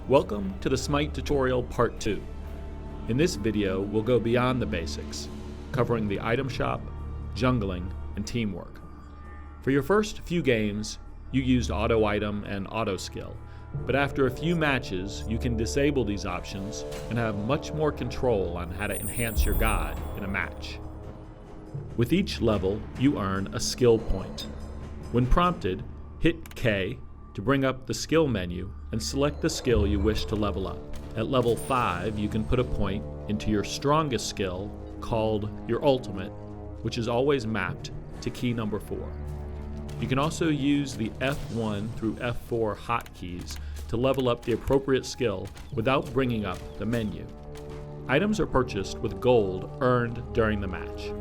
Welcome to the Smite tutorial part 2. In this video, we'll go beyond the basics, covering the item shop, jungling, and teamwork. For your first few games, you used auto item and auto skill, but after a few matches, you can disable these options and have much more control on how to enhance your god in a match. With each level, you earn a skill point. When prompted, hit K to bring up the skill menu and select the skill you wish to level up. At level 5, you can put a point into your strongest skill called your ultimate, which is always mapped to key number 4. You can also use the F1 through F4 hotkeys to level up the appropriate skill without bringing up the menu. Items are purchased with gold earned during the match.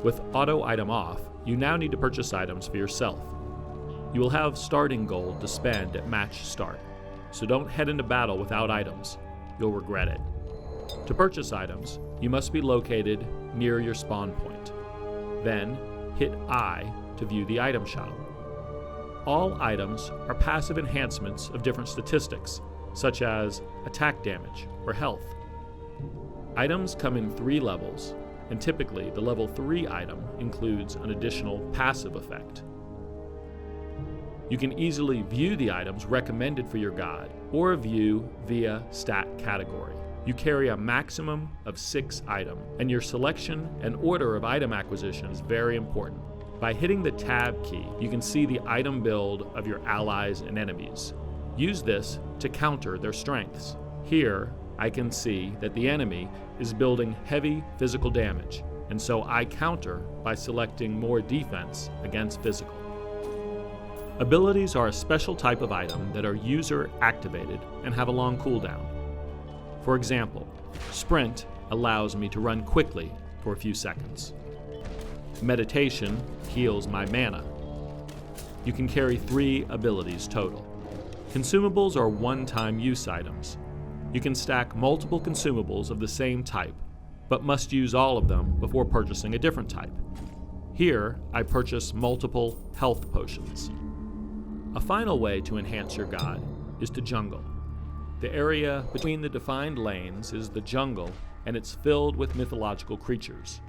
With auto item off, you now need to purchase items for yourself. You will have starting gold to spend at match start, so don't head into battle without items. You'll regret it. To purchase items, you must be located near your spawn point. Then, hit I to view the item shop. All items are passive enhancements of different statistics, such as attack damage or health. Items come in 3 levels, and typically the level 3 item includes an additional passive effect. You can easily view the items recommended for your god, or view via stat category. You carry a maximum of 6 items, and your selection and order of item acquisition is very important. By hitting the tab key, you can see the item build of your allies and enemies. Use this to counter their strengths. Here, I can see that the enemy is building heavy physical damage, and so I counter by selecting more defense against physical. Abilities are a special type of item that are user activated and have a long cooldown. For example, Sprint allows me to run quickly for a few seconds. Meditation heals my mana. You can carry 3 abilities total. Consumables are one-time use items. You can stack multiple consumables of the same type, but must use all of them before purchasing a different type. Here, I purchase multiple health potions. A final way to enhance your god is to jungle. The area between the defined lanes is the jungle, and it's filled with mythological creatures.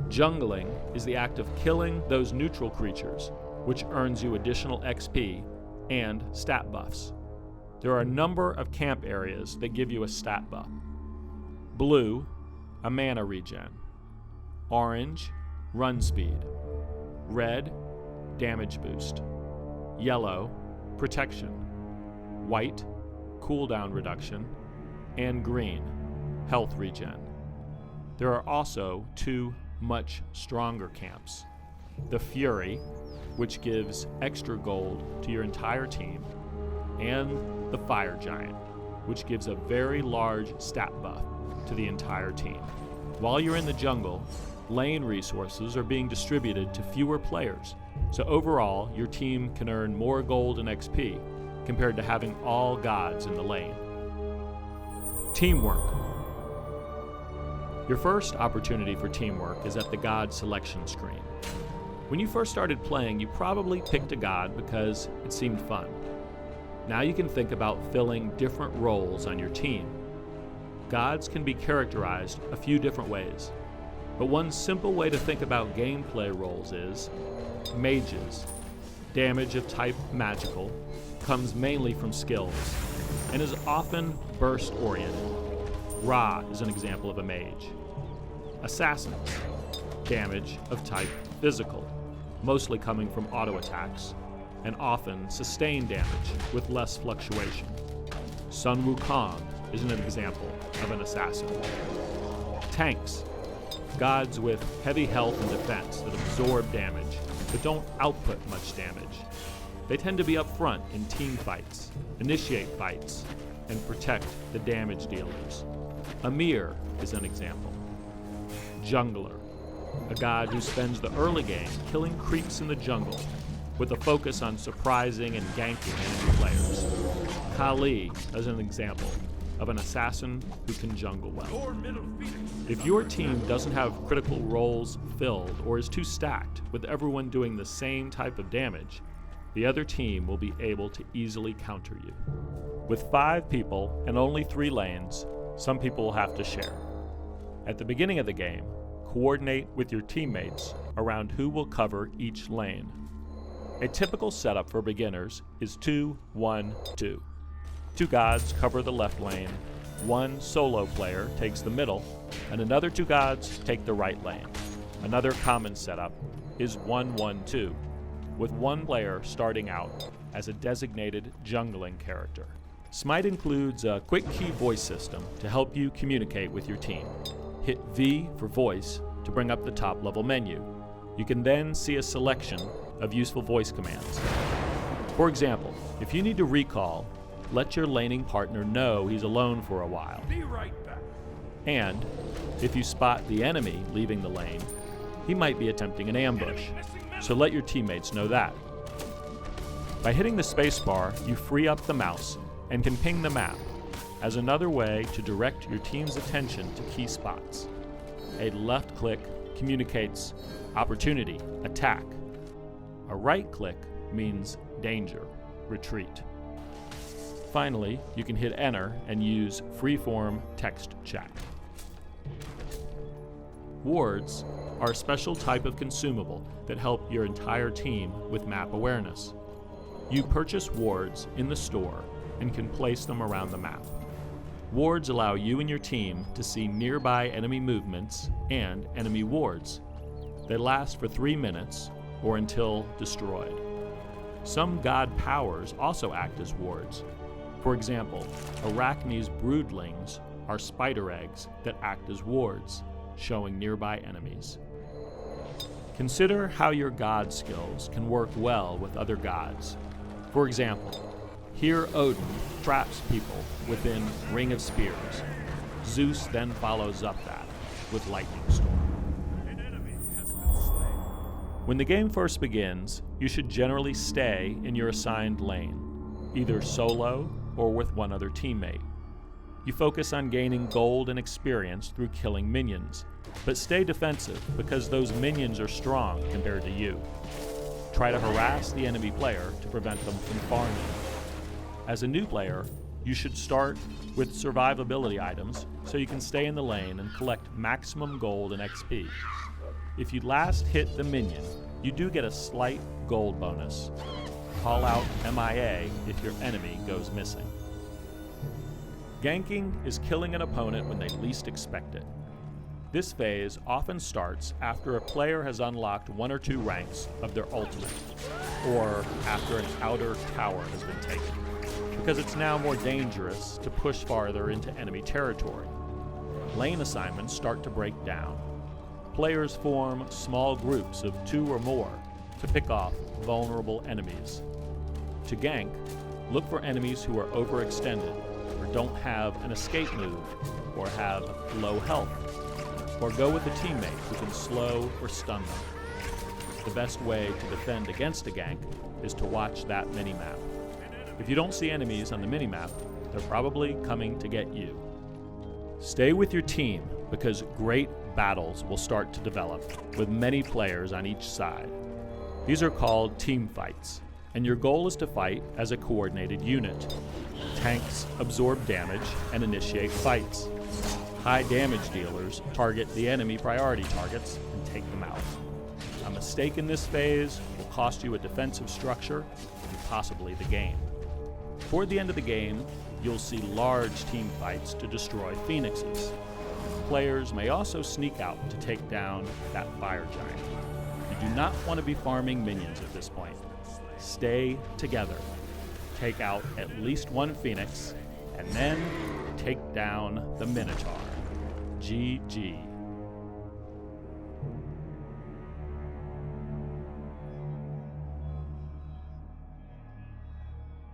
Jungling is the act of killing those neutral creatures, which earns you additional XP and stat buffs. There are a number of camp areas that give you a stat buff. Blue, a mana regen. Orange, run speed. Red, damage boost. Yellow, protection. White, cooldown reduction. And green, health regen. There are also 2 much stronger camps. The Fury, which gives extra gold to your entire team, and the Fire Giant, which gives a very large stat buff to the entire team. While you're in the jungle, lane resources are being distributed to fewer players, so overall your team can earn more gold and XP compared to having all gods in the lane. Teamwork. Your first opportunity for teamwork is at the god selection screen. When you first started playing, you probably picked a god because it seemed fun. Now you can think about filling different roles on your team. Gods can be characterized a few different ways, but one simple way to think about gameplay roles is mages. Damage of type magical comes mainly from skills and is often burst oriented. Ra is an example of a mage. Assassins, damage of type physical, mostly coming from auto attacks, and often sustained damage with less fluctuation. Sun Wukong is an example of an assassin. Tanks, gods with heavy health and defense that absorb damage, but don't output much damage. They tend to be up front in team fights, initiate fights, and protect the damage dealers. Amir is an example. Jungler, a god who spends the early game killing creeps in the jungle with a focus on surprising and ganking enemy players. Kali is an example of an assassin who can jungle well. If your team doesn't have critical roles filled or is too stacked with everyone doing the same type of damage, the other team will be able to easily counter you. With 5 people and only 3 lanes, some people will have to share. At the beginning of the game, coordinate with your teammates around who will cover each lane. A typical setup for beginners is 2-1-2. 2 gods cover the left lane, 1 solo player takes the middle, and another 2 gods take the right lane. Another common setup is 1-1-2, with 1 player starting out as a designated jungling character. Smite includes a quick key voice system to help you communicate with your team. Hit V for voice to bring up the top level menu. You can then see a selection of useful voice commands. For example, if you need to recall, let your laning partner know he's alone for a while. Be right back. And if you spot the enemy leaving the lane, he might be attempting an ambush, so let your teammates know that. By hitting the spacebar, you free up the mouse and can ping the map as another way to direct your team's attention to key spots. A left click communicates opportunity, attack. A right click means danger, retreat. Finally, you can hit enter and use freeform text chat. Wards are a special type of consumable that help your entire team with map awareness. You purchase wards in the store and can place them around the map. Wards allow you and your team to see nearby enemy movements and enemy wards. They last for 3 minutes or until destroyed. Some god powers also act as wards. For example, Arachne's broodlings are spider eggs that act as wards, showing nearby enemies. Consider how your god skills can work well with other gods. For example, here Odin traps people within Ring of Spears. Zeus then follows up that with Lightning Storm. When the game first begins, you should generally stay in your assigned lane, either solo or with one other teammate. You focus on gaining gold and experience through killing minions, but stay defensive because those minions are strong compared to you. Try to harass the enemy player to prevent them from farming. As a new player, you should start with survivability items so you can stay in the lane and collect maximum gold and XP. If you last hit the minion, you do get a slight gold bonus. Call out MIA if your enemy goes missing. Ganking is killing an opponent when they least expect it. This phase often starts after a player has unlocked 1 or 2 ranks of their ultimate, or after an outer tower has been taken, because it's now more dangerous to push farther into enemy territory. Lane assignments start to break down. Players form small groups of 2 or more to pick off vulnerable enemies. To gank, look for enemies who are overextended, or don't have an escape move, or have low health, or go with a teammate who can slow or stun them. The best way to defend against a gank is to watch that minimap. If you don't see enemies on the minimap, they're probably coming to get you. Stay with your team because great battles will start to develop with many players on each side. These are called team fights, and your goal is to fight as a coordinated unit. Tanks absorb damage and initiate fights. High damage dealers target the enemy priority targets and take them out. A mistake in this phase will cost you a defensive structure and possibly the game. Toward the end of the game, you'll see large team fights to destroy phoenixes. Players may also sneak out to take down that fire giant. You do not want to be farming minions at this point. Stay together. Take out at least 1 phoenix, and then take down the Minotaur. GG.